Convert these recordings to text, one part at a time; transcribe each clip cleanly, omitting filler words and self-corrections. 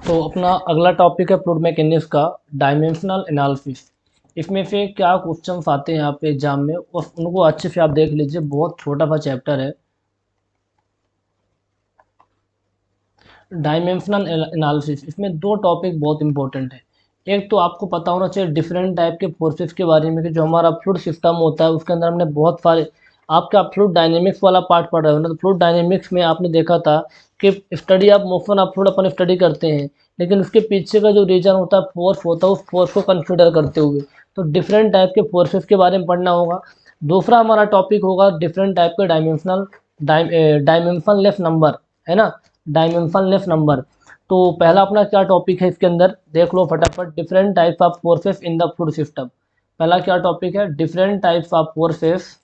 तो अपना अगला टॉपिक है फ्लूइड मैकेनिक्स का डायमेंशनल एनालिसिस। इसमें से क्या क्वेश्चंस आते हैं यहाँ पे एग्जाम में और उनको अच्छे से आप देख लीजिए। बहुत छोटा सा चैप्टर है डायमेंशनल एनालिसिस। इसमें दो टॉपिक बहुत इंपॉर्टेंट है। एक तो आपको पता होना चाहिए डिफरेंट टाइप के फोर्सेस के बारे में कि जो हमारा फ्लूइड सिस्टम होता है उसके अंदर हमने बहुत सारे आपका फ्लूइड डायनेमिक्स वाला पार्ट पढ़ रहे हो ना। तो फ्लूइड डायनेमिक्स में आपने देखा था कि स्टडी ऑफ मोशन आप फ्लूइड अपन स्टडी करते हैं, लेकिन उसके पीछे का जो रीजन होता है फोर्स होता है, उस फोर्स को कंसिडर करते हुए तो डिफरेंट टाइप के फोर्सेस के बारे में पढ़ना होगा। दूसरा हमारा टॉपिक होगा डिफरेंट टाइप के डायमेंशनलेस नंबर, है ना, डायमेंशनलेस नंबर। तो पहला अपना क्या टॉपिक है इसके अंदर देख लो फटाफट, different types of forces in the fluid system. पहला क्या टॉपिक है, different types of forces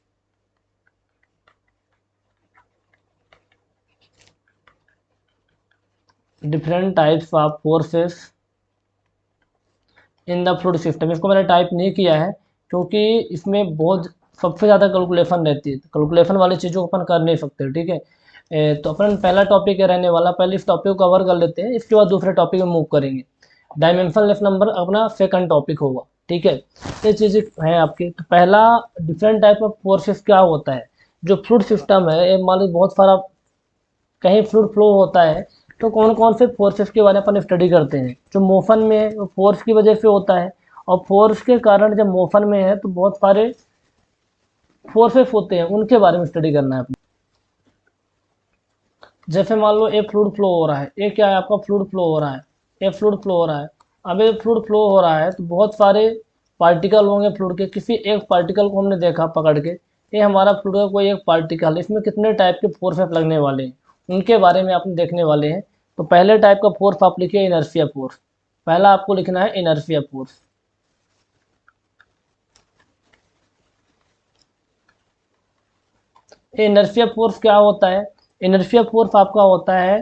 different types of forces in the fluid system. इसको मैंने टाइप नहीं किया है क्योंकि इसमें बहुत सबसे ज़्यादा कैलकुलेशन रहती है, कैलकुलेशन वाली चीज़ों को अपन कर नहीं सकते, ठीक है। तो अपन पहला टॉपिक है रहने वाला, पहले इस टॉपिक को कवर कर लेते हैं, इसके बाद दूसरे टॉपिक में मूव करेंगे। डायमेंशनलेस नंबर अपना सेकंड टॉपिक होगा, ठीक है। ये चीज़ें हैं आपकी। तो पहला डिफरेंट टाइप ऑफ फोर्सेस क्या होता है। जो फ्लूइड सिस्टम है, ये मान लो बहुत सारा कहीं फ्लूइड फ्लो होता है, तो कौन कौन से फोर्सेस के बारे में अपन स्टडी करते हैं। जो मोशन में है वो फोर्स की वजह से होता है, और फोर्स के कारण जब मोशन में है तो बहुत सारे फोर्सेस होते हैं, उनके बारे में स्टडी करना है अपने। जैसे मान लो एक फ्लूइड फ्लो हो रहा है, एक क्या है आपका फ्लूइड फ्लो हो रहा है, एक फ्लूइड फ्लो हो रहा है। अब ये फ्लूइड फ्लो हो रहा है तो बहुत सारे पार्टिकल होंगे फ्लूइड के। किसी एक पार्टिकल को हमने देखा पकड़ के, ये हमारा फ्लूइड का कोई एक पार्टिकल है, इसमें कितने टाइप के फोर्सेस लगने वाले हैं उनके बारे में आपने देखने वाले हैं। तो पहले टाइप का फोर्स आप लिखिए इनर्शिया फोर्स। पहला आपको लिखना है इनर्शिया फोर्स। ये इनर्शिया फोर्स क्या होता है, इनर्शिया फोर्स आपका होता है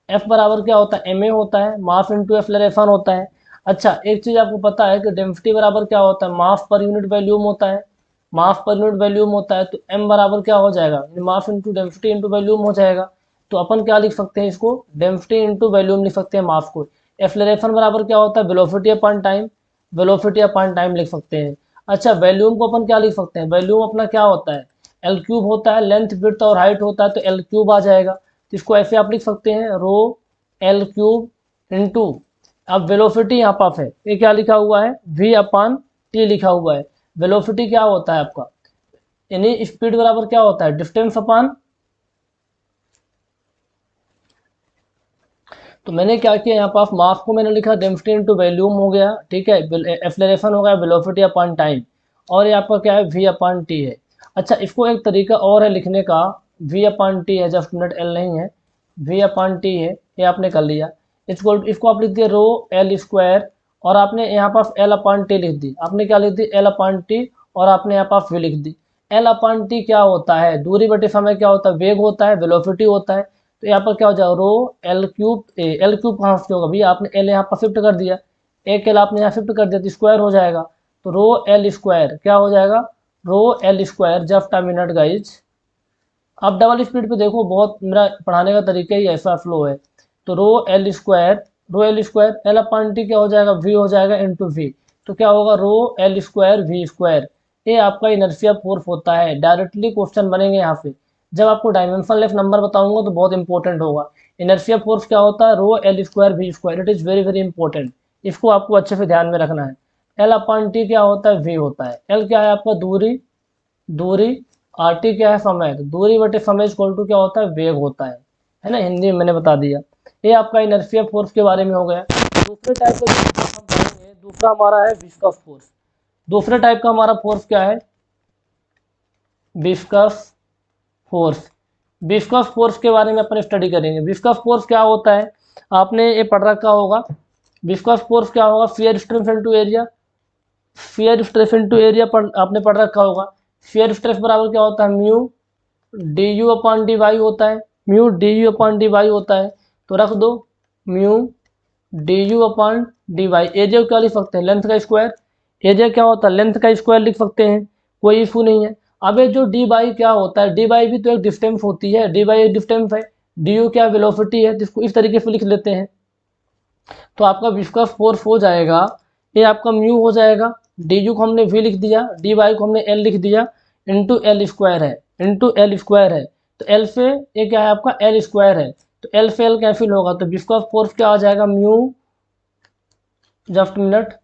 एफ बराबर क्या होता है, एम ए होता है, मास इंटू एक्सेलरेशन होता है। अच्छा, एक चीज आपको पता है कि डेंसिटी बराबर क्या होता है, मास पर यूनिट वॉल्यूम होता है। मास पर यूनिट वॉल्यूम होता है तो एम बराबर क्या हो जाएगा, mass into density into volume हो जाएगा। तो अपन क्या लिख सकते हैं इसको, डेंसिटी इंटू वॉल्यूम लिख सकते हैं मास को। एक्सेलरेशन बराबर क्या होता है, velocity upon time, velocity upon time लिख सकते हैं। अच्छा, वॉल्यूम को अपन क्या लिख सकते हैं, वॉल्यूम अपना क्या होता है, एल क्यूब होता है, लेंथ विड्थ और हाइट होता है तो एल क्यूब आ जाएगा। तो इसको ऐसे आप लिख सकते हैं रो एल क्यूब इंटू, अब वेलोसिटी यहाँ पास है, ये क्या लिखा हुआ है, v अपान टी लिखा हुआ है। वेलोसिटी क्या होता है आपका, यानी स्पीड बराबर क्या होता है, डिस्टेंस अपान। तो मैंने क्या किया यहाँ पास, मास को मैंने लिखा डेंसिटी इंटू वॉल्यूम हो गया, ठीक है, एक्सेलरेशन हो गया वेलोसिटी अपान टाइम, और यहाँ पर क्या है v अपान टी है। अच्छा, इसको एक तरीका और है लिखने का, v अपान टी है, जस्ट मिनट एल नहीं है, v अपान टी है, ये आपने कर लिया। इसको आप लिख दिए रो एल स्क्वायर, और आपने यहाँ पास एल अपान टी लिख दी, आपने क्या लिख दी एल अपान टी, और आपने यहाँ पास v लिख दी। एल अपान टी क्या होता है, दूरी बटे समय क्या होता है, वेग होता है, वेलोसिटी होता है। तो यहाँ पर क्या हो जाएगा, रो एल क्यूब, एल क्यूब कहाँ से होगा भैया, आपने एल यहाँ पर शिफ्ट कर दिया, एक एल आपने यहाँ शिफ्ट कर दिया तो स्क्वायर हो जाएगा। तो रो एल स्क्वायर क्या हो जाएगा, रो l square, just a minute guys. आप डबल स्पीड पे देखो, बहुत मेरा पढ़ाने का तरीका ही ऐसा फ्लो है। तो रो एल स्क्वायर एल अपान टी क्या हो जाएगा, वी हो जाएगा इंटू वी। तो क्या होगा, rho l square v square. ये आपका इनर्शिया फोर्स होता है, डायरेक्टली क्वेश्चन बनेंगे यहाँ पे। जब आपको डायमेंशनलेस नंबर बताऊंगा तो बहुत इंपॉर्टेंट होगा। इनर्शिया फोर्स क्या होता है, rho l square v square, it is very very important. इसको आपको अच्छे से ध्यान में रखना है। एल अपान टी क्या होता है, वी होता है। एल क्या है आपका, दूरी, दूरी, आर टी क्या है, समय। तो दूरी बटे समय इक्वल टू क्या होता है, वेग होता है ना, हिंदी में मैंने बता दिया। ये आपका इनर्शिया फोर्स के बारे में हो गया। दूसरे टाइप का जो हम पढ़ेंगे, दूसरा हमारा है विस्कस फोर्स। दूसरे टाइप का हमारा फोर्स क्या है, विस्कस फोर्स। विस्कस फोर्स के बारे में अपन स्टडी करेंगे। विस्कस फोर्स क्या होता है, आपने ये पढ़ रखा होगा। विस्कस फोर्स क्या होगा, shear stress into area, shear stress into area आपने पढ़ रखा होगा। शियर स्ट्रेस बराबर क्या होता है, mu d u upon d y होता है, mu d u upon d y होता है। तो रख दो mu d u upon d y. Area क्या लिख सकते हैं, लेंथ का स्क्वायर। एरिया क्या होता है, लेंथ का स्क्वायर लिख सकते हैं, कोई इशू नहीं है। अब ये जो डी वाई क्या होता है, डी वाई भी तो एक डिस्टेंस होती है, डी वाई एक डिस्टेंस है, डी यू क्या वेलोसिटी है, जिसको इस तरीके से लिख लेते हैं। तो आपका विस्कस फोर्स हो जाएगा, ये आपका म्यू हो जाएगा, डी यू को हमने वी लिख दिया, डी वाई को हमने एल लिख दिया, इंटू एल स्क्वायर है, इंटू एल स्क्वायर है, तो एल से ये क्या है आपका एल स्क्वायर है, तो एल से एल कैंसिल होगा, तो विस्कस फोर्स क्या आ जाएगा mu, just minute,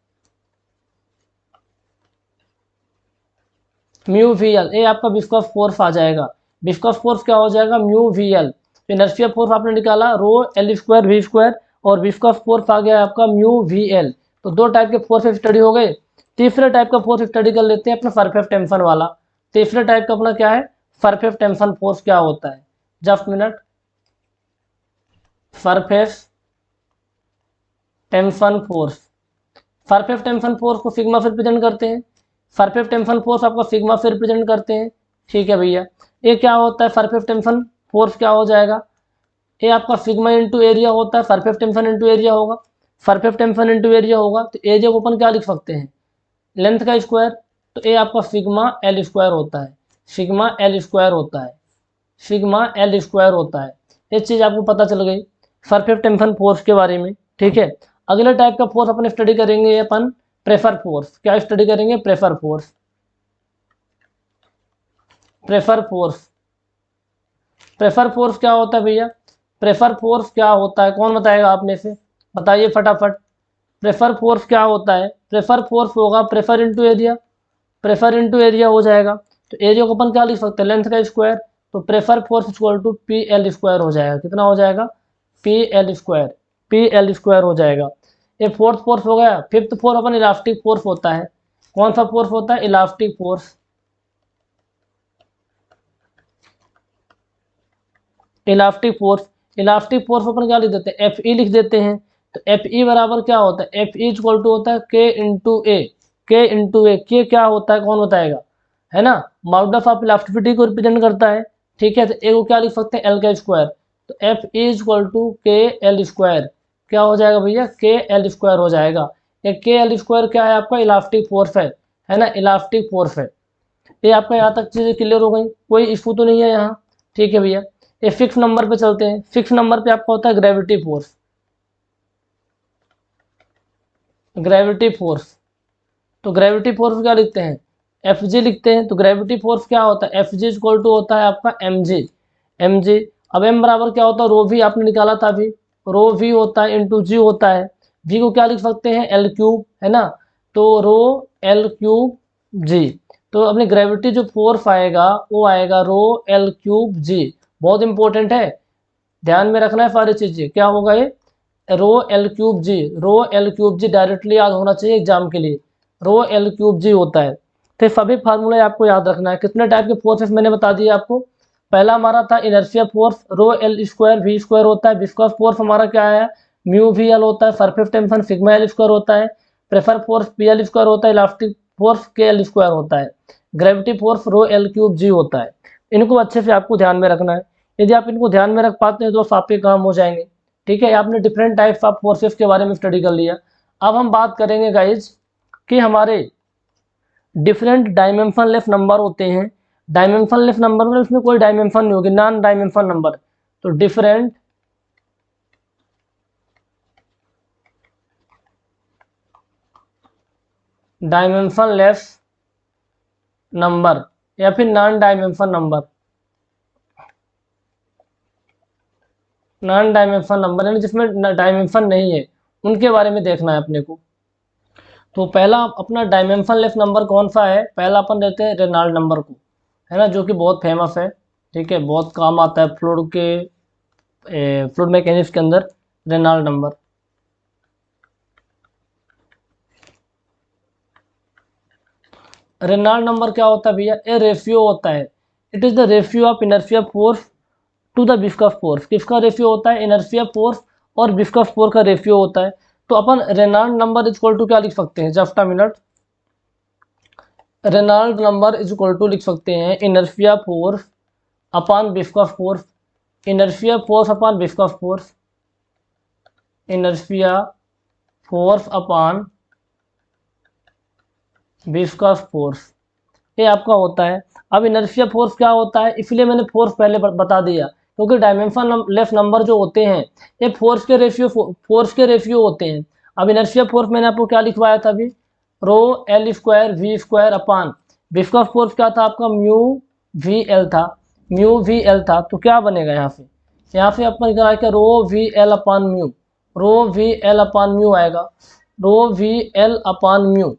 mu v L, ये आपका विस्कस फोर्स आ जाएगा। विस्कस फोर्स क्या हो जाएगा mu v l, inertia force आपने निकाला rho l square v square, और विस्कस फोर्स आ गया आपका म्यू वी एल। तो दो टाइप के फोर्स स्टडी हो गए। तीसरे टाइप का फोर्स स्टडी कर लेते हैं अपना सरफेस टेंशन वाला। तीसरे टाइप का अपना क्या है, सरफेस टेंशन फोर्स क्या होता है, just minute, surface tension force, surface tension force को सिग्मा से रिप्रेजेंट करते हैं, सरफेस टेंशन फोर्स आपको सिग्मा से रिप्रेजेंट करते हैं, ठीक है भैया। ये क्या होता है सरफेस टेंशन फोर्स क्या हो जाएगा, ये आपका सिग्मा इंटू एरिया होता है, सरफेस टेंशन इंटू एरिया होगा, सरफेस टेंशन इंटू एरिया होगा, तो एरिया को अपन क्या लिख सकते हैं, लेंथ का स्क्वायर, तो ये आपका सिग्मा एल स्क्वायर होता है, सिग्मा एल स्क्वायर होता है, सिग्मा एल स्क्वायर होता है। ये चीज़ आपको पता चल गई सरफेस टेंशन फोर्स के बारे में, ठीक है। अगले टाइप का फोर्स अपन स्टडी करेंगे अपन प्रेशर फोर्स, क्या स्टडी करेंगे pressure force, pressure force, pressure force क्या होता है भैया, प्रेशर फोर्स क्या होता है कौन बताएगा आप में से, बताइए फटाफट। प्रेशर फोर्स क्या होता है, प्रेशर फोर्स होगा pressure into area, pressure into area हो जाएगा, तो एरिया को अपन क्या लिख सकते हैं लेंथ का स्क्वायर, तो pressure force equal to p l square हो जाएगा, कितना हो जाएगा p l square, p l square हो जाएगा। ये फोर्थ फोर्स हो गया। फिफ्थ फोर्स अपन इलास्टिक फोर्स होता है, कौन सा फोर्स होता है elastic force, elastic force, elastic force अपन क्या लिख देते हैं एफ ई लिख देते हैं, तो एफ ई बराबर क्या होता है एफ ई इक्वल टू होता है के इंटू ए, के इंटू ए, के क्या होता है कौन बताएगा, है ना मॉडुलस ऑफ इलास्टिसिटी को रिप्रेजेंट करता है, ठीक है। तो ए को क्या लिख सकते हैं एल का स्क्वायर, तो एफ ई इक्वल टू के एल स्क्वायर, क्या हो जाएगा भैया के एल स्क्वायर हो जाएगा। ये के एल स्क्वायर क्या है आपका इलास्टिक फोर्स है ना इलास्टिक फोर्स है। ये आपका यहाँ तक चीज़ें क्लियर हो गई, कोई इशू तो नहीं है यहाँ, ठीक है भैया। ये फिक्स नंबर पे चलते हैं, फिक्स नंबर पे आपका होता है ग्रेविटी फोर्स, ग्रेविटी फोर्स, तो ग्रेविटी फोर्स क्या लिखते हैं एफ जी लिखते हैं, तो ग्रेविटी फोर्स क्या होता है एफ जी इक्वल टू होता है आपका एम जी, एम जी। अब एम बराबर क्या होता है रो वी आपने निकाला था अभी, रो वी होता है इंटू जी होता है, जी को क्या लिख सकते हैं एल क्यूब, है ना, तो रो एल क्यूब जी, तो अपनी ग्रेविटी जो फोर्स आएगा वो आएगा रो एल क्यूब जी, बहुत इंपॉर्टेंट है, ध्यान में रखना है सारी चीजें। क्या होगा ये रो एल क्यूब जी, रो एल क्यूब जी डायरेक्टली याद होना चाहिए एग्जाम के लिए, रो एल क्यूब जी होता है। तो सभी फार्मूले आपको याद रखना है। कितने टाइप के फोर्सेस मैंने बता दिए आपको, पहला हमारा था inertia force rho l square v square होता है, विस्कस फोर्स हमारा क्या है म्यू वी एल होता है, surface tension sigma l square होता है, pressure force p l square होता है, elastic force k l square होता है, gravity force rho l cube g होता है। इनको अच्छे से आपको ध्यान में रखना है, यदि आप इनको ध्यान में रख पाते हैं तो आपके काम हो जाएंगे, ठीक है। आपने डिफरेंट टाइप्स ऑफ फोर्सेस के बारे में स्टडी कर लिया। अब हम बात करेंगे गाइज कि हमारे डिफरेंट डायमेंशनलेस नंबर होते हैं, डायमेंशनलेस नंबर में उसमें कोई डायमेंशन नहीं होगी, नॉन डायमेंशन नंबर, तो डिफरेंट डायमेंशनलेस नंबर या फिर non dimension number, non dimension number यानी जिसमें डायमेंशन नहीं है, उनके बारे में देखना है अपने को। तो पहला अपना डायमेंशनलेस नंबर कौन सा है, पहला अपन देते हैं रेनॉल्ड नंबर को, है ना, जो कि बहुत फेमस है, ठीक है, बहुत काम आता है फ्लूइड के फ्लूइड मैकेनिक्स के अंदर, रेनॉल्ड नंबर। रेनॉल्ड नंबर क्या होता है भैया, ए रेशियो होता है, it is the ratio of inertia force to the viscous force, किसका रेशियो होता है इनर्शिया फोर्स और विस्कस फोर्स का रेशियो होता है। तो अपन रेनॉल्ड नंबर इक्वल टू क्या लिख सकते हैं, just a minute, Reynold number is equal to लिख सकते हैं inertia force upon viscous force, inertia force upon viscous force, inertia force upon viscous force, ये आपका होता है। अब इनर्शिया फोर्स क्या होता है, इसलिए मैंने फोर्स पहले बता दिया क्योंकि डायमेंशन लेस नंबर जो होते हैं ये फोर्स के रेशियो होते हैं। अब इनर्शिया फोर्स मैंने आपको क्या लिखवाया था अभी, rho l square v square upon viscous force क्या था आपका, म्यू वी एल था, म्यू वी एल था। तो क्या बनेगा यहाँ पे अपन क्या है, rho v l upon mu, rho v l upon mu आएगा, rho v l upon mu.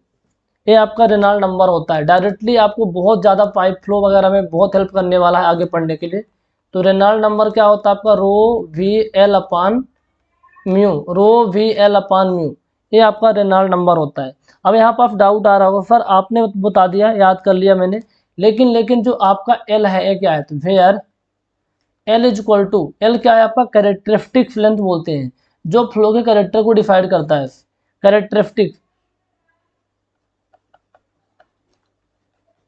ये आपका रेनॉल्ड नंबर होता है। डायरेक्टली आपको बहुत ज़्यादा पाइप फ्लो वगैरह में बहुत हेल्प करने वाला है आगे पढ़ने के लिए। तो रेनॉल्ड नंबर क्या होता है आपका, रो v l upon mu, rho v l upon mu, ये आपका रेनॉल्ड नंबर होता है। अब यहाँ पर डाउट आ रहा होगा, सर आपने बता दिया, याद कर लिया मैंने, लेकिन जो आपका एल है ये क्या है, तो where l is equal to, l क्या है आपका, कैरेक्टरिस्टिक्स लेंथ बोलते हैं, जो फ्लो के कैरेक्टर को डिफाइड करता है।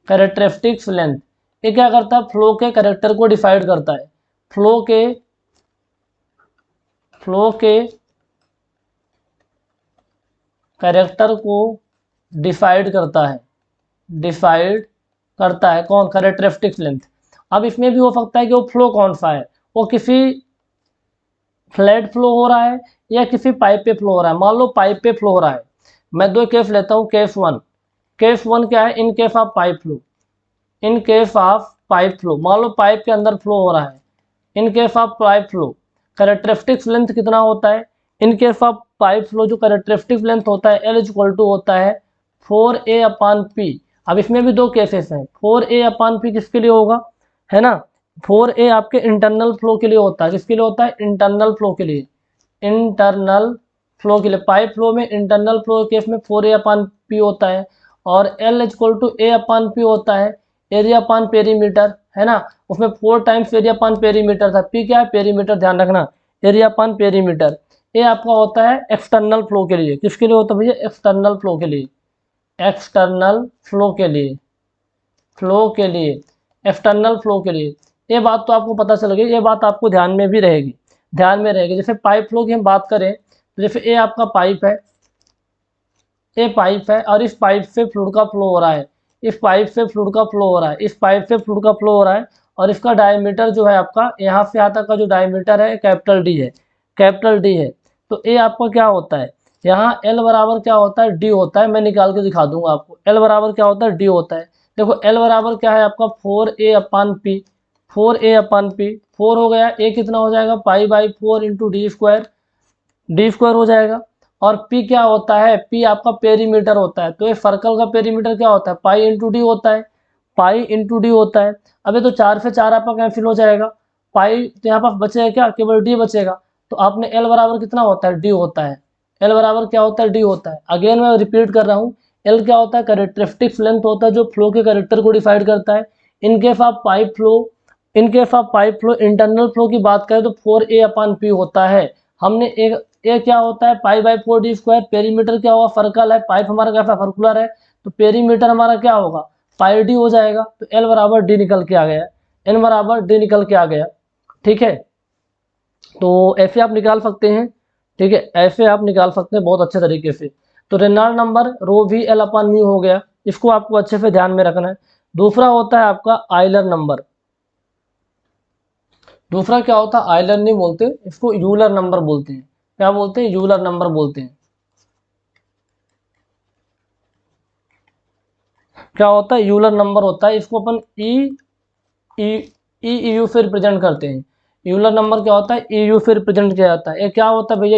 कैरेक्टरिस्टिक्स लेंथ, ये क्या करता है, फ्लो के कैरेक्टर को डिफाइड करता है, फ्लो के कैरेक्टर को डिफाइड करता है कौन, कैरेक्टरिस्टिक्स लेंथ। अब इसमें भी हो सकता है कि वो फ्लो कौन सा है, वो किसी फ्लैट फ्लो हो रहा है या किसी पाइप पे फ्लो हो रहा है। मान लो पाइप पे फ्लो हो रहा है, मैं दो केस लेता हूँ, केस वन क्या है, in case of pipe flow, in case of pipe flow, मान लो पाइप के अंदर फ्लो हो रहा है, in case of pipe flow characteristics length कितना होता है, in case of pipe flow जो कैरेक्टरिस्टिक्स लेंथ होता है एल इज इक्वल टू होता है 4a अपान पी। अब इसमें भी दो केसेस हैं, 4a अपान पी किसके लिए होगा, है ना, 4a आपके इंटरनल फ्लो के लिए होता है, किसके लिए होता है, इंटरनल फ्लो के लिए, इंटरनल फ्लो के लिए। पाइप फ्लो में इंटरनल फ्लो केस में 4a अपान पी होता है, और l is equal to a upon p होता है एरिया अपान पेरीमीटर, है ना, उसमें 4 टाइम्स एरिया अपान पेरीमीटर था, पी क्या है, पेरीमीटर, ध्यान रखना, एरिया अपान पेरीमीटर। ये आपका होता है एक्सटर्नल फ्लो के लिए, किसके लिए होता है भैया, एक्सटर्नल फ्लो के लिए, एक्सटर्नल फ्लो के लिए, एक्सटर्नल फ्लो के लिए। ये बात तो आपको पता चल गई, ये बात आपको ध्यान में भी रहेगी, जैसे पाइप फ्लो की हम बात करें तो जैसे ये आपका पाइप है, ये पाइप है और इस पाइप से फ्लूइड का फ्लो हो रहा है, इस पाइप से फ्लूइड का फ्लो हो रहा है, इस पाइप से फ्लूइड का फ्लो हो रहा है, और इसका डायमीटर जो है आपका यहाँ से यहाँ तक का जो डायमीटर है कैपिटल डी है। तो ये आपका क्या होता है, यहाँ एल बराबर क्या होता है, डी होता है, मैं निकाल के दिखा दूंगा आपको, एल बराबर क्या होता है, डी होता है। देखो एल बराबर क्या है आपका 4a upon P, 4a upon P, 4 हो गया, ए कितना हो जाएगा, pi by 4 into D square हो जाएगा। और P क्या होता है, P आपका पेरीमीटर होता है, तो ये सर्कल का पेरीमीटर क्या होता है, पाई इंटू डी होता है, पाई इंटू डी होता है। अब ये तो 4 से 4 आपका कैंसिल हो जाएगा, पाई तो यहाँ पर बचेगा क्या, केवल डी बचेगा। तो आपने एल बराबर कितना होता है, डी होता है, एल बराबर क्या होता है, डी होता है। अगेन मैं रिपीट कर रहा हूँ, एल क्या होता है, कैरेक्टरिस्टिक्स लेंथ होता है, जो फ्लो के कैरेक्टर को डिफाइड करता है। In case of pipe flow internal flow की बात करें तो 4a अपान पी होता है। हमने एक ए क्या होता है, pi by 4 D square, perimeter क्या होगा, सर्कल है, पाइप हमारा कैसा सर्कुलर है, तो पेरीमीटर हमारा क्या होगा, पाई डी हो जाएगा। तो एल बराबर डी निकल के आ गया, एन बराबर डी निकल के आ गया, ठीक है। तो ऐसे आप निकाल सकते हैं, ठीक है, ऐसे आप निकाल सकते हैं बहुत अच्छे तरीके से। तो रेनॉल्ड नंबर रो वी एल अपान म्यू हो गया, इसको आपको अच्छे से ध्यान में रखना है। दूसरा होता है आपका आइलर नंबर, दूसरा क्या होता है, आइलर नहीं बोलते इसको, यूलर नंबर बोलते हैं। क्या बोलते हैं, यूलर नंबर बोलते हैं। क्या होता है, यूलर नंबर होता है, इसको अपन ई यू से रिप्रेजेंट करते हैं। यूलर नंबर क्या होता है, ई यू से रिप्रेजेंट किया जाता है। ये क्या होता है भैया,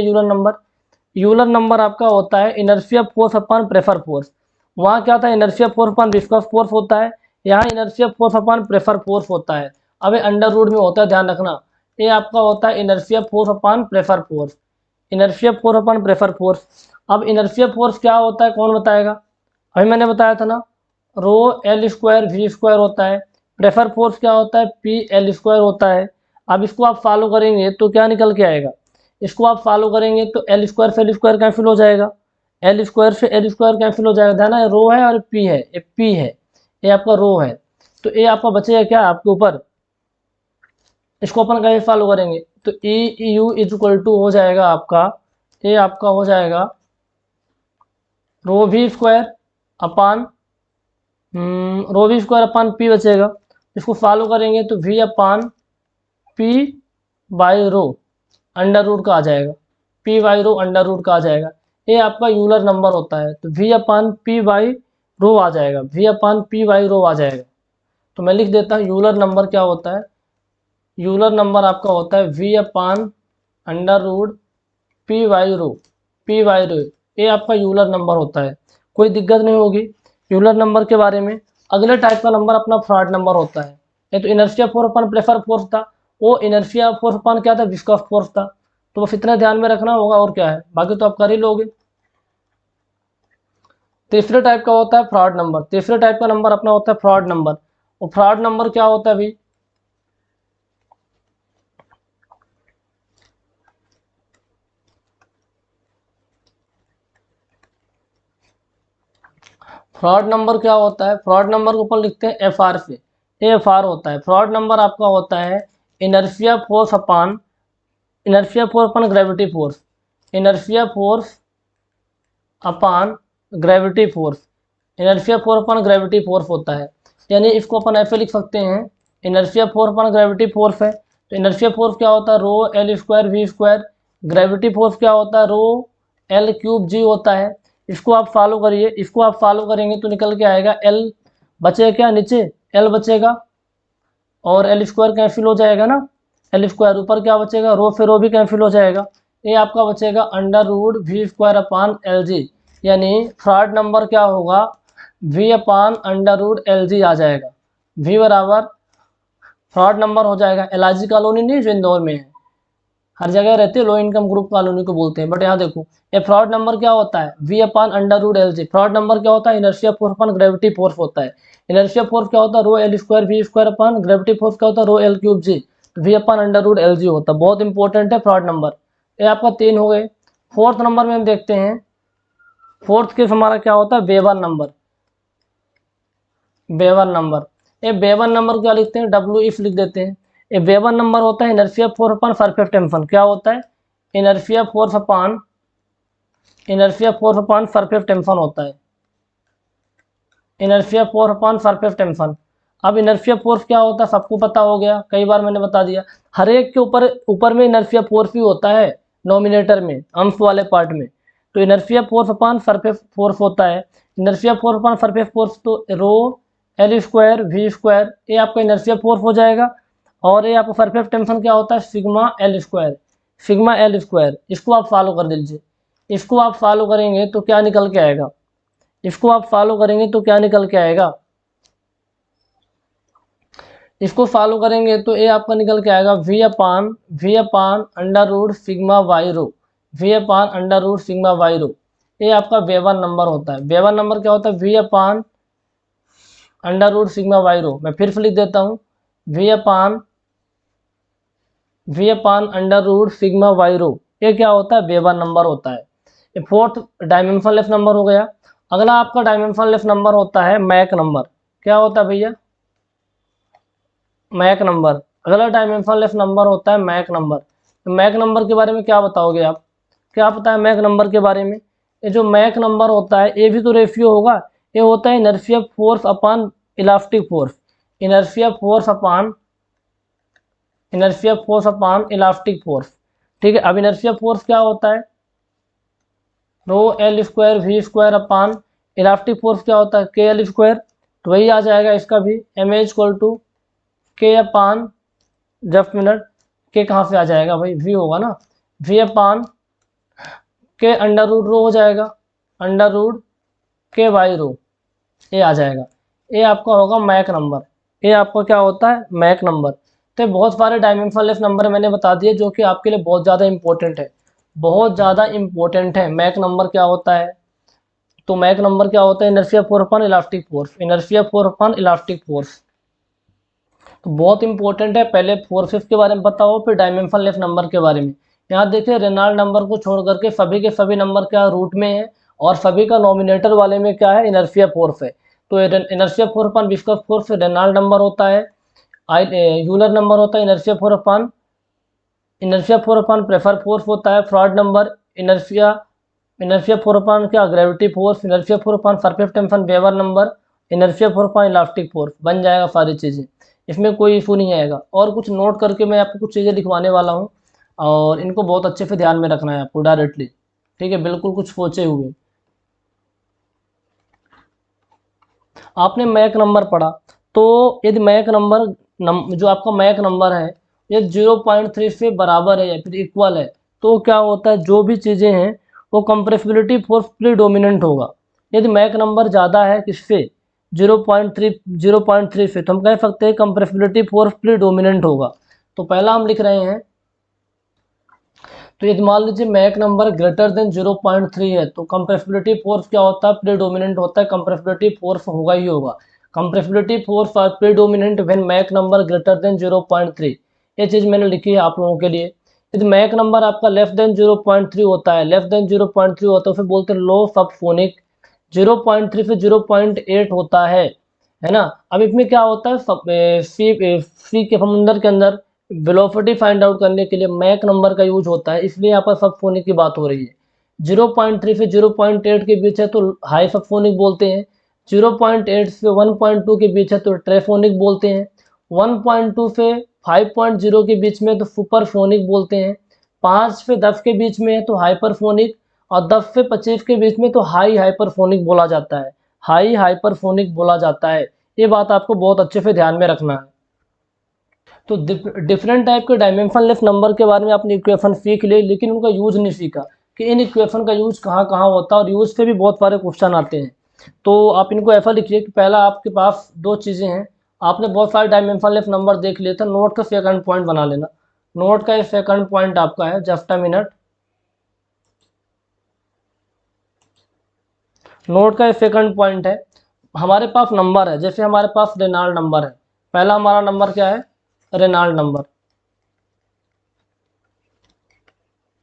यूलर नंबर आपका होता है inertia force upon pressure force. वहाँ क्या होता है, inertia force upon viscous force होता है, यहाँ inertia force upon pressure force होता है। अब ये अंडर रूट में होता है, ध्यान रखना, ये आपका होता है inertia force upon pressure force, inertia force upon pressure force. अब इनर्शिया फोर्स क्या होता है, कौन बताएगा, अभी मैंने बताया था ना, rho l square v square होता है। प्रेशर फोर्स क्या होता है, पी एल स्क्वायर होता है। अब इसको आप फॉलो करेंगे तो क्या निकल के आएगा, इसको आप फॉलो करेंगे तो एल स्क्वायर से एल स्क्वायर कैंसिल हो जाएगा, एल स्क्वायर से एल स्क्वायर कैंसिल हो जाएगा, ध्यान है, रो है और पी है, ये पी है, ये आपका रो है। तो ये आपका बचेगा क्या आपके ऊपर, इसको अपन कैसे फॉलो करेंगे, तो e u is equal to हो जाएगा आपका, ये आपका हो जाएगा rho v square upon rho v square upon p बचेगा। इसको फॉलो करेंगे तो v upon p by rho under root का आ जाएगा, p by rho under root का आ जाएगा। ये आपका यूलर नंबर होता है, तो v upon p by rho आ जाएगा, v upon p by rho आ जाएगा। तो मैं लिख देता हूँ यूलर नंबर क्या होता है, यूलर नंबर आपका होता है v upon under root p by rho, p by rho, ये आपका यूलर नंबर होता है। कोई दिक्कत नहीं होगी यूलर नंबर के बारे में। अगले टाइप का नंबर अपना फ्रॉड नंबर होता है। ये तो inertia force upon prefer force था, वो इनर्शिया फोर्स अपन क्या था, विस्कस फोर्स था। तो बस इतना ध्यान में रखना होगा, और क्या है, बाकी तो आप कर ही लोगे। तीसरे टाइप का होता है फ्रॉड नंबर। तीसरे टाइप का नंबर अपना होता है फ्रॉड नंबर। और फ्रॉड नंबर क्या होता है भाई, फ्रॉड नंबर क्या होता है, फ्रॉड नंबर के ऊपर लिखते हैं एफ आर से, एफ आर होता है। फ्रॉड नंबर आपका होता है inertia force upon, inertia force upon gravity force, inertia force upon gravity force, inertia force upon gravity force होता है। यानी इसको अपन ऐसे लिख सकते हैं, inertia force upon gravity force है, तो इनर्शिया फोर्स क्या होता है, rho l square v square. Gravity force क्या होता है, रो एल क्यूब जी होता है। इसको आप फॉलो करिए, इसको आप फॉलो करेंगे तो निकल के आएगा एल बचेगा क्या, नीचे एल बचेगा और एल स्क्वायर कैंसिल हो जाएगा ना, एल स्क्वायर ऊपर क्या बचेगा, रो फिर रो भी कैंसिल हो जाएगा। ये आपका बचेगा under root v square upon l g. यानी फ्रॉड नंबर क्या होगा, v upon under root l g आ जाएगा। वी बराबर फ्रॉड नंबर हो जाएगा। एलआईजी कॉलोनी नहीं जो इंदौर में है, हर जगह रहती है, लो इनकम ग्रुप कॉलोनी को बोलते हैं, बट यहाँ देखो ये फ्रॉड नंबर क्या होता है, v upon under root l g. Froude number क्या होता है, inertia force upon gravity force होता है। इनर्शिया फोर्स क्या होता है, rho l square v square upon gravity force क्या होता है, rho l cube g, v upon under root l g होता है। बहुत इंपॉर्टेंट है फ्रॉड नंबर। ये आपका 3 हो गए। फोर्थ नंबर में हम देखते हैं, फोर्थ केस हमारा क्या होता है, वेबर नंबर, वेबर नंबर। ये वेबर नंबर क्या लिखते हैं, डब्ल्यू इफ लिख देते हैं। ये वेबर नंबर होता है inertia force upon surface tension, क्या होता है, inertia force upon, inertia force upon surface tension होता है, inertia force upon surface tension. अब इनर्शिया फोर्स क्या होता है सबको पता हो गया, कई बार मैंने बता दिया। हर एक के ऊपर ऊपर में इनर्शिया फोर्स भी होता है, नोमिनेटर में अंश वाले पार्ट में। तो inertia force upon surface force होता है। Inertia force upon surface force तो rho l square v square, ये आपका इनर्शिया फोर्स हो जाएगा। और ये आपका सरफेस टेंशन क्या होता है, sigma l square, sigma l square. इसको आप फॉलो कर दीजिए, इसको आप फॉलो करेंगे तो क्या निकल के आएगा, इसको आप फॉलो करेंगे तो क्या निकल के आएगा, इसको फॉलो करेंगे तो ये आपका निकल के आएगा v upon under root sigma y rho, v upon under root sigma y rho. ये आपका वेबर नंबर होता है। वेबर नंबर क्या होता है, v upon under root sigma y rho. मैं फिर से लिख देता हूँ, v upon under root sigma y rho. ये क्या होता है, वेबर नंबर होता है। ये फोर्थ डायमेंशनलेस नंबर हो गया। अगला आपका डायमेंशनलेस नंबर होता है मैक नंबर। क्या होता है भैया, मैक नंबर। अगला डायमेंशनलेस नंबर होता है मैक नंबर। तो मैक नंबर के बारे में क्या बताओगे आप, क्या पता है मैक नंबर के बारे में। ये जो मैक नंबर होता है ये भी तो रेशियो होगा, ये होता है inertia force upon elastic force, inertia force upon, inertia force upon elastic force. ठीक है, अब इनर्शिया फोर्स क्या होता है, rho l square v square upon elastic force क्या होता है, के एल स्क्वायर। तो वही आ जाएगा इसका भी, एम एज इक्वल टू के अपान, जस्ट मिनट, के कहाँ से आ जाएगा भाई, वी होगा ना, वी अपान के अंडर रूट रो हो जाएगा, अंडर रूट के बाई रो, ये आ जाएगा। ये आपका होगा मैक नंबर, ये आपका क्या होता है, मैक नंबर। तो बहुत सारे डायमेंशनलेस नंबर मैंने बता दिए जो कि आपके लिए बहुत ज़्यादा इंपॉर्टेंट है, बहुत ज़्यादा इंपॉर्टेंट है। मैक नंबर क्या होता है, तो मैक नंबर क्या होता है, inertia force upon elastic force, inertia force upon elastic force. तो बहुत इंपॉर्टेंट है, पहले फोर्सेस के बारे में बताओ फिर डायमेंशनलेस नंबर के बारे में। यहाँ देखिए रेनॉल्ड नंबर को छोड़ करके सभी के सभी नंबर क्या रूट में है, और सभी का नॉमिनेटर वाले में क्या है, इनर्शिया फोर्स है। तो inertia force upon viscous force Reynold number होता है, यूलर नंबर होता है inertia force upon, inertia force upon prefer force होता है। Froude number inertia, inertia force अपन क्या, gravity force, inertia force upon surface tension Weber number, inertia force अपन elastic force, बन जाएगा सारी चीज़ें। इसमें कोई इशू नहीं आएगा। और कुछ नोट करके मैं आपको कुछ चीज़ें लिखवाने वाला हूँ और इनको बहुत अच्छे से ध्यान में रखना है आपको डायरेक्टली, ठीक है, बिल्कुल कुछ सोचे हुए। आपने मैक नंबर पढ़ा, तो यदि मैक नंबर जो आपका मैक नंबर है ये 0.3 से बराबर है या फिर इक्वल है, तो क्या होता है, जो भी चीज़ें हैं वो कंप्रेसिबिलिटी फोर्स प्रीडोमिनेंट होगा। यदि मैक नंबर ज़्यादा है किससे, 0.3 से, तो हम कह सकते हैं कंप्रेसिबिलिटी फोर्स प्रीडोमिनेंट होगा। तो पहला हम लिख रहे हैं, तो यदि मान लीजिए मैक नंबर ग्रेटर देन 0.3 है तो कंप्रेसिबिलिटी फोर्स क्या होता है, प्रीडोमिनेंट होता है, कंप्रेसिबिलिटी फोर्स होगा ही होगा। Compressibility force are predominant when Mach number greater than 0.3। ये चीज़ मैंने लिखी है आप लोगों के लिए। यदि मैक नंबर आपका लेस देन 0.3 होता है, लेस देन 0.3 होता है, फिर बोलते हैं लो सबफोनिक। 0.3 से 0.8 होता है ना। अब इसमें क्या होता है, सी के समुंदर के अंदर वेलोसिटी फाइंड आउट करने के लिए मैक नंबर का यूज होता है, इसलिए यहाँ पर सबफोनिक की बात हो रही है। 0.3 से 0.8 के बीच है तो हाई सबफोनिक बोलते हैं। 0.8 से 1.2 के बीच है तो ट्रेफोनिक बोलते हैं। 1.2 से 5.0 के बीच में तो सुपरफोनिक बोलते हैं। 5 से 10 के बीच में है तो हाइपरफोनिक, और 10 से 25 के बीच में तो हाई हाइपरफोनिक बोला जाता है, हाई हाइपरफोनिक बोला जाता है। ये बात आपको बहुत अच्छे से ध्यान में रखना है। तो डिफरेंट टाइप के डायमेंशनलेस नंबर के बारे में आपने इक्वेशन सीख लिए, लेकिन उनका यूज नहीं सीखा कि इन इक्वेशन का यूज कहाँ कहाँ होता है, और यूज से भी बहुत सारे क्वेश्चन आते हैं। तो आप इनको ऐसा लिखिए कि पहला आपके पास दो चीज़ें हैं, आपने बहुत सारे डायमेंशनलेस नंबर देख लिए थे, नोट का सेकंड पॉइंट बना लेना। नोट का ये सेकंड पॉइंट आपका है, जस्ट अ मिनट। नोट का ये सेकंड पॉइंट है, हमारे पास नंबर है, जैसे हमारे पास रेनॉल्ड नंबर है। पहला हमारा नंबर क्या है, Reynold number.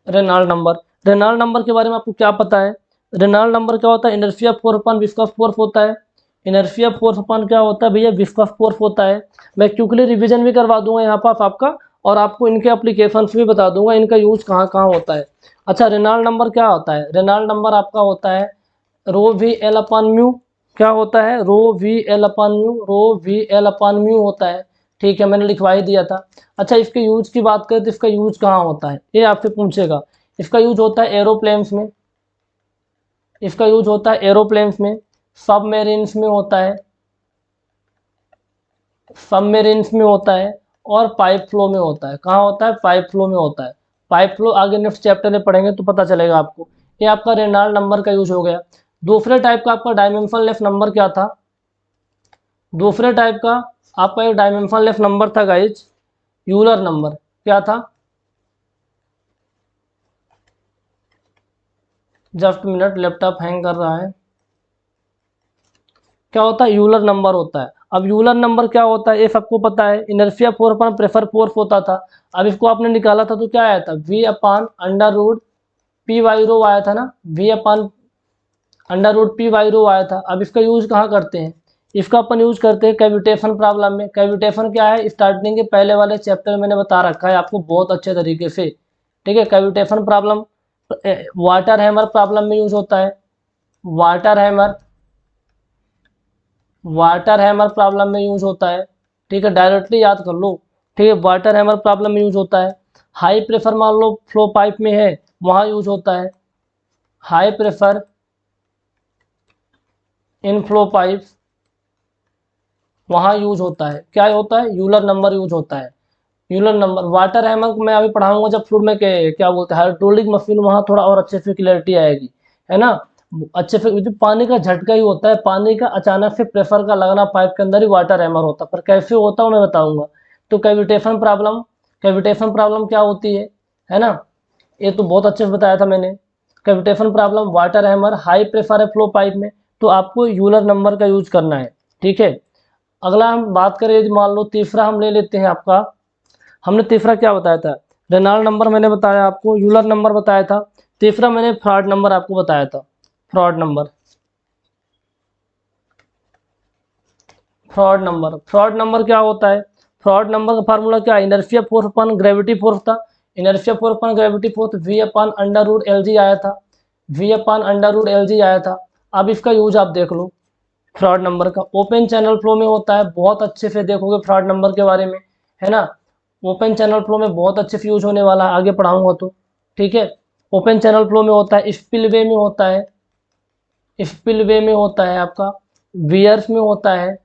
Reynold number, Reynold number के बारे में आपको क्या पता है, रेनॉल्ड नंबर क्या होता है, inertia force upon viscous force होता है। इनर्शिया फोर्स अपन क्या होता है भैया, विस्कस फोर्स होता है। मैं क्विकली रिवीजन भी करवा दूंगा यहाँ पास आपका, और आपको इनके एप्लीकेशंस भी बता दूंगा, इनका यूज कहाँ कहाँ होता है। अच्छा, रेनॉल्ड नंबर क्या होता है, रेनॉल्ड नंबर आपका होता है rho v L upon mu. क्या होता है, rho v L upon mu, rho v L upon mu होता है। ठीक है, मैंने लिखवा ही दिया था। अच्छा, इसके यूज की बात करें तो इसका यूज कहाँ होता है, ये आपसे पूछेगा। इसका यूज होता है एरोप्लेन्स में, इसका यूज होता है एरोप्लेन्स में, सबमेरीन्स में होता है, सबमेरीन्स में होता है, और पाइप फ्लो में होता है। कहाँ होता है, पाइप फ्लो में होता है। पाइप फ्लो आगे नेक्स्ट चैप्टर में पढ़ेंगे तो पता चलेगा आपको। ये आपका रेनॉल्ड नंबर का यूज हो गया। दूसरे टाइप का आपका डायमेंशनलेस नंबर क्या था, दूसरे टाइप का आपका एक डायमेंशनलेस नंबर था गाइज, यूलर नंबर। क्या था, जस्ट मिनट, लैपटॉप हैंग कर रहा है। क्या होता है, यूलर नंबर होता है। अब यूलर नंबर क्या होता है ये सबको पता है, इनर्शिया फोर्स पर प्रेफर फोर्स होता था। अब इसको आपने निकाला था तो क्या आया था, v upon under root p y rho आया था ना, v upon under root p y rho आया था। अब इसका यूज कहाँ करते हैं, इसका अपन यूज करते हैं कैविटेशन प्रॉब्लम में। कैविटेशन क्या है, स्टार्टिंग के पहले वाले चैप्टर में मैंने बता रखा है आपको बहुत अच्छे तरीके से। ठीक है, cavitation problem water hammer problem में यूज होता है, water hammer, water hammer problem में यूज होता है। ठीक है, डायरेक्टली याद कर लो। ठीक है, वाटर हैमर प्रॉब्लम में यूज होता है। हाई प्रेशर मान लो फ्लो पाइप में है, वहाँ यूज होता है, high pressure in flow pipe, वहाँ यूज होता है। क्या होता है, यूलर नंबर यूज होता है। यूलर नंबर, वाटर हैमर को मैं अभी पढ़ाऊंगा जब फ्लूइड में क्या बोलते हैं हाइड्रोलिक मशीन, वहाँ थोड़ा और अच्छे से क्लियरिटी आएगी, है ना। अच्छे से, जो पानी का झटका ही होता है, पानी का अचानक से प्रेशर का लगना पाइप के अंदर ही वाटर हैमर होता है, पर कैसे होता है मैं बताऊंगा। तो कैविटेशन प्रॉब्लम, कैविटेशन प्रॉब्लम क्या होती है ना, ये तो बहुत अच्छे से बताया था मैंने। Cavitation problem, water hammer, high pressure है फ्लो पाइप में, तो आपको यूलर नंबर का यूज करना है। ठीक है, अगला हम बात करें, यदि मान लो तीसरा हम ले लेते हैं आपका, हमने तीसरा क्या बताया था, रेनॉल्ड नंबर मैंने बताया आपको, यूलर नंबर बताया था। तीसरा मैंने फ्रॉड नंबर आपको बताया था, Froude number. Froude number, Froude number क्या होता है, फ्रॉड नंबर का फार्मूला क्या है, inertia force upon gravity force था। Inertia force upon gravity force v upon under root l g आया था, v upon under root l g आया था। अब इसका यूज आप देख लो। फ्रॉड नंबर का ओपन चैनल फ्लो में होता है, बहुत अच्छे से देखोगे फ्रॉड नंबर के बारे में, है ना। ओपन चैनल फ्लो में बहुत अच्छे से यूज होने वाला है, आगे पढ़ाऊंगा तो, ठीक है। ओपन चैनल फ्लो में होता है, स्पिलवे में होता है, स्पिलवे में होता है आपका, वियर्स में होता है,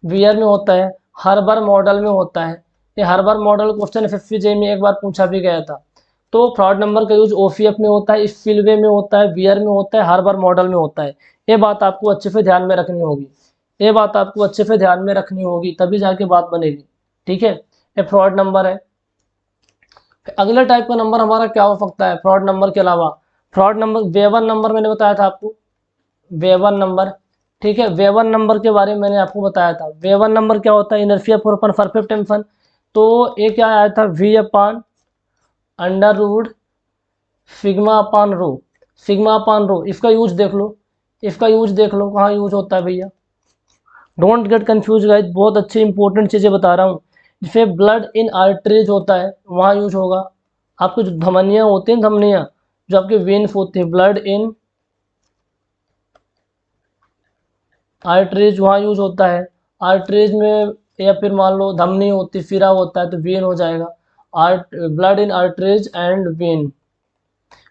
वियर में होता है, हार्बर मॉडल में होता है। ये हार्बर मॉडल क्वेश्चन FFPJ में एक बार पूछा भी गया था। तो फ्रॉड नंबर का यूज OCF में होता है, स्पिलवे में होता है, वियर में होता है, हार्बर मॉडल में होता है। ये बात आपको अच्छे से ध्यान में रखनी होगी, ये बात आपको अच्छे से ध्यान में रखनी होगी, तभी जाके बात बनेगी, ठीक है। ये फ्रॉड नंबर है। अगले टाइप का नंबर हमारा क्या हो सकता है फ्रॉड नंबर के अलावा? फ्रॉड नंबर वेवन नंबर मैंने बताया था आपको, वेवन नंबर, ठीक है। वेवन नंबर के बारे में मैंने आपको बताया था। वेवन नंबर क्या होता है? Inertia for upon perfect tension. तो ये क्या आया था? V upon under root sigma upon rho, sigma upon rho. इसका यूज देख लो, इसका यूज देख लो कहाँ यूज होता है भैया। डोंट गेट कंफ्यूज गाइस, बहुत अच्छी इंपॉर्टेंट चीज़ें बता रहा हूँ। जैसे ब्लड इन आर्टरीज होता है, वहाँ यूज होगा। आपको जो धमनियाँ होती हैं, धमनियाँ जो आपके वेन्स होते हैं, ब्लड इन आर्टरीज, वहाँ यूज होता है। आर्टरीज में, या फिर मान लो धमनी होती, फिरा होता है तो वेन हो जाएगा। Art blood in arteries and when,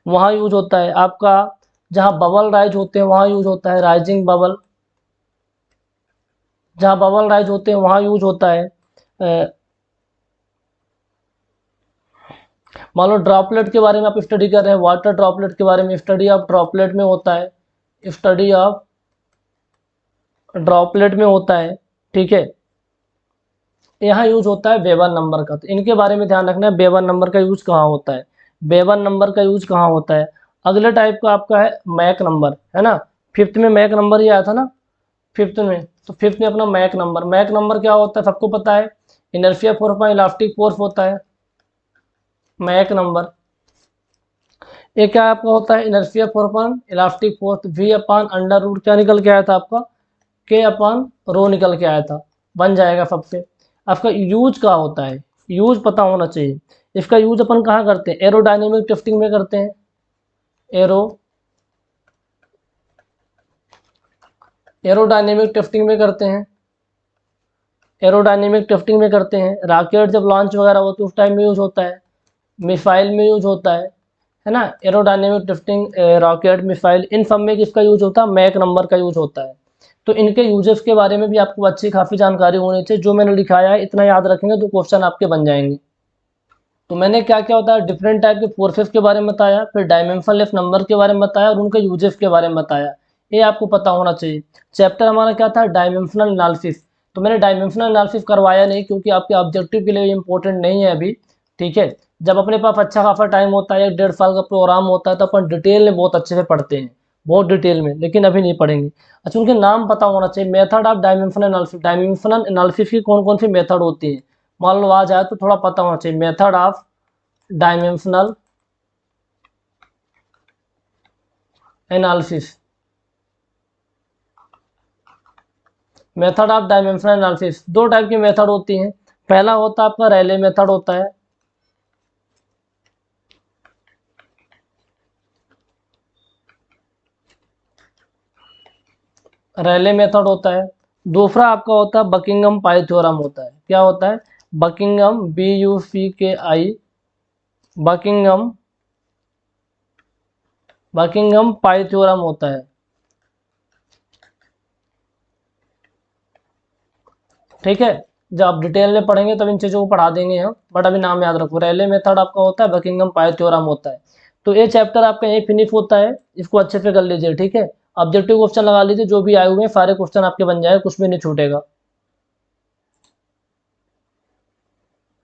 वहाँ यूज होता है। आपका जहाँ बबल राइज होते हैं वहाँ यूज होता है, राइजिंग बबल, जहाँ बबल राइज होते हैं वहाँ यूज होता है। मान लो ड्रॉपलेट के बारे में आप स्टडी कर रहे हैं, वाटर ड्रॉपलेट के बारे में, स्टडी ऑफ ड्रॉपलेट में होता है, स्टडी ऑफ ड्रॉपलेट में होता है, ठीक है। यहाँ यूज होता है बेवन नंबर का, तो इनके बारे में ध्यान रखना है, बेवन नंबर का यूज कहाँ होता है, बेवन नंबर का यूज कहाँ होता है। अगले टाइप का आपका है मैक नंबर, है ना। फिफ्थ में मैक नंबर ही आया था ना, फिफ्थ में, तो फिफ्थ में अपना मैक नंबर। मैक नंबर क्या होता है सबको पता है, inertia force upon elastic force होता है मैक नंबर। ये क्या आपका होता है? Inertia force upon elastic force, V upon under root क्या निकल के आया था आपका, K अपान रो निकल के आया था, बन जाएगा सबसे। आपका यूज कहाँ होता है, यूज पता होना चाहिए। इसका यूज अपन कहाँ करते हैं? एरोडायनेमिक टेस्टिंग में करते हैं, एरोडायनेमिक टेस्टिंग में करते हैं, एरोडायनेमिक टेस्टिंग में करते हैं। रॉकेट जब लॉन्च वगैरह होती है उस टाइम में यूज होता है, मिसाइल में यूज होता है ना। एरोडायनेमिक टेस्टिंग, रॉकेट, मिसाइल, इन सब में किसका यूज होता है? मैक नंबर का यूज होता है। तो इनके यूजेस के बारे में भी आपको अच्छी खासी जानकारी होनी चाहिए। जो मैंने लिखाया है इतना याद रखेंगे तो क्वेश्चन आपके बन जाएंगे। तो मैंने क्या क्या होता है डिफरेंट टाइप के फोर्सेस के बारे में बताया, फिर डायमेंशनलेस नंबर के बारे में बताया और उनके यूजेस के बारे में बताया, ये आपको पता होना चाहिए। चैप्टर हमारा क्या था? Dimensional analysis. तो मैंने डायमेंशनल एनालिसिस करवाया नहीं क्योंकि आपके ऑब्जेक्टिव के लिए इंपॉर्टेंट नहीं है अभी, ठीक है। जब अपने पास अच्छा खासा टाइम होता है, 1-1.5 साल का प्रोग्राम होता है, तो अपन डिटेल में बहुत अच्छे से पढ़ते हैं, बहुत डिटेल में, लेकिन अभी नहीं पढ़ेंगे। अच्छा, उनके नाम पता होना चाहिए। Method of dimensional analysis, dimensional analysis की कौन कौन सी मेथड होती है, मान लो आ जाए तो थोड़ा पता होना चाहिए। Method of dimensional analysis, method of dimensional analysis, दो टाइप की मेथड होती हैं। पहला होता है आपका रैले मेथड होता है, रैले मेथड होता है। दूसरा आपका होता है बकिंगम पाई थ्योरम होता है। क्या होता है? बकिंगम, BUCKI, बकिंगम, बकिंगम पाई थ्योरम होता है, ठीक है। जब आप डिटेल में पढ़ेंगे तब इन चीज़ों को पढ़ा देंगे हम, बट अभी नाम याद रखो। रैले मेथड आपका होता है, बकिंगम पाई थ्योरम होता है। तो ये चैप्टर आपका यही फिनिश होता है, इसको अच्छे से कर लीजिए, ठीक है। ऑब्जेक्टिव क्वेश्चन लगा लीजिए, जो भी आए हुए हैं सारे क्वेश्चन आपके बन जाए, कुछ भी नहीं छूटेगा।